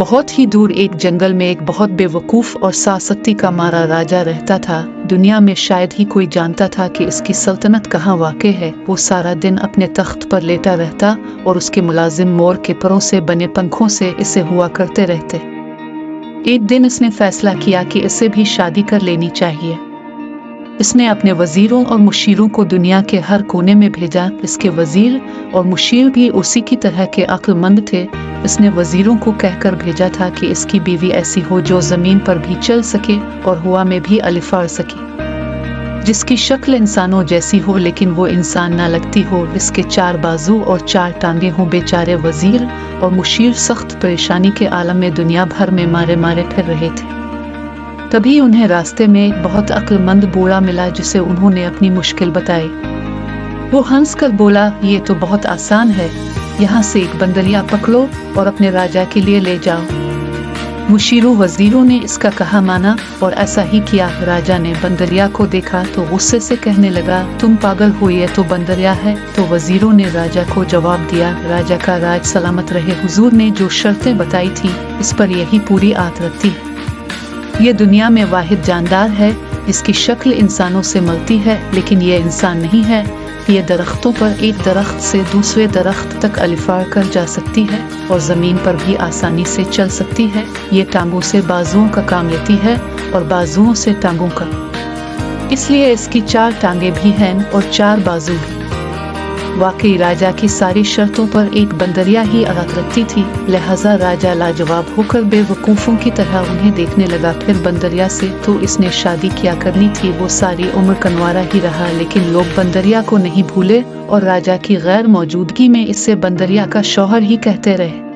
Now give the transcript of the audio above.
बहुत ही दूर एक जंगल में एक बहुत बेवकूफ़ और सासक्ति का मारा राजा रहता था। दुनिया में शायद ही कोई जानता था कि इसकी सल्तनत कहाँ वाक़ है। वो सारा दिन अपने तख्त पर लेटा रहता और उसके मुलाजिम मोर के परों से बने पंखों से इसे हुआ करते रहते। एक दिन इसने फैसला किया कि इसे भी शादी कर लेनी चाहिए। इसने अपने वज़ीरों और मुशीरों को दुनिया के हर कोने में भेजा। इसके वज़ीर और मुशीर भी उसी की तरह के अक्लमंद थे। इसने वज़ीरों को कहकर भेजा था कि इसकी बीवी ऐसी हो जो ज़मीन पर भी चल सके और हवा में भी अलिफाड़ सके, जिसकी शक्ल इंसानों जैसी हो लेकिन वो इंसान ना लगती हो, इसके 4 बाजू और 4 टांगे हों। बेचारे वज़ीर और मुशीर सख्त परेशानी के आलम में दुनिया भर में मारे मारे फिर रहे थे। तभी उन्हें रास्ते में एक बहुत अक्लमंद बूढ़ा मिला जिसे उन्होंने अपनी मुश्किल बताई। वो हंस कर बोला, ये तो बहुत आसान है, यहाँ से एक बंदरिया पकड़ो और अपने राजा के लिए ले जाओ। मुशीरों वज़ीरों ने इसका कहा माना और ऐसा ही किया। राजा ने बंदरिया को देखा तो गुस्से से कहने लगा, तुम पागल हो, ये तो बंदरिया है। तो वज़ीरों ने राजा को जवाब दिया, राजा का राज सलामत रहे, हुजूर ने जो शर्तें बताई थी इस पर यही पूरी आत रखती है। ये दुनिया में वाहिद जानदार है जिसकी शक्ल इंसानों से मिलती है लेकिन ये इंसान नहीं है। ये दरख्तों पर एक दरख्त से दूसरे दरख्त तक अलिफाड़ कर जा सकती है और ज़मीन पर भी आसानी से चल सकती है। ये टांगों से बाजुओं का काम लेती है और बाजुओं से टांगों का, इसलिए इसकी 4 टांगे भी हैं और 4 बाजू भी। वाकई राजा की सारी शर्तों पर एक बंदरिया ही अड़क रखती थी। लिहाजा राजा लाजवाब होकर बेवकूफ़ों की तरह उन्हें देखने लगा। फिर बंदरिया से तो इसने शादी किया करनी थी, वो सारी उम्र कनवारा ही रहा, लेकिन लोग बंदरिया को नहीं भूले और राजा की गैर मौजूदगी में इससे बंदरिया का शौहर ही कहते रहे।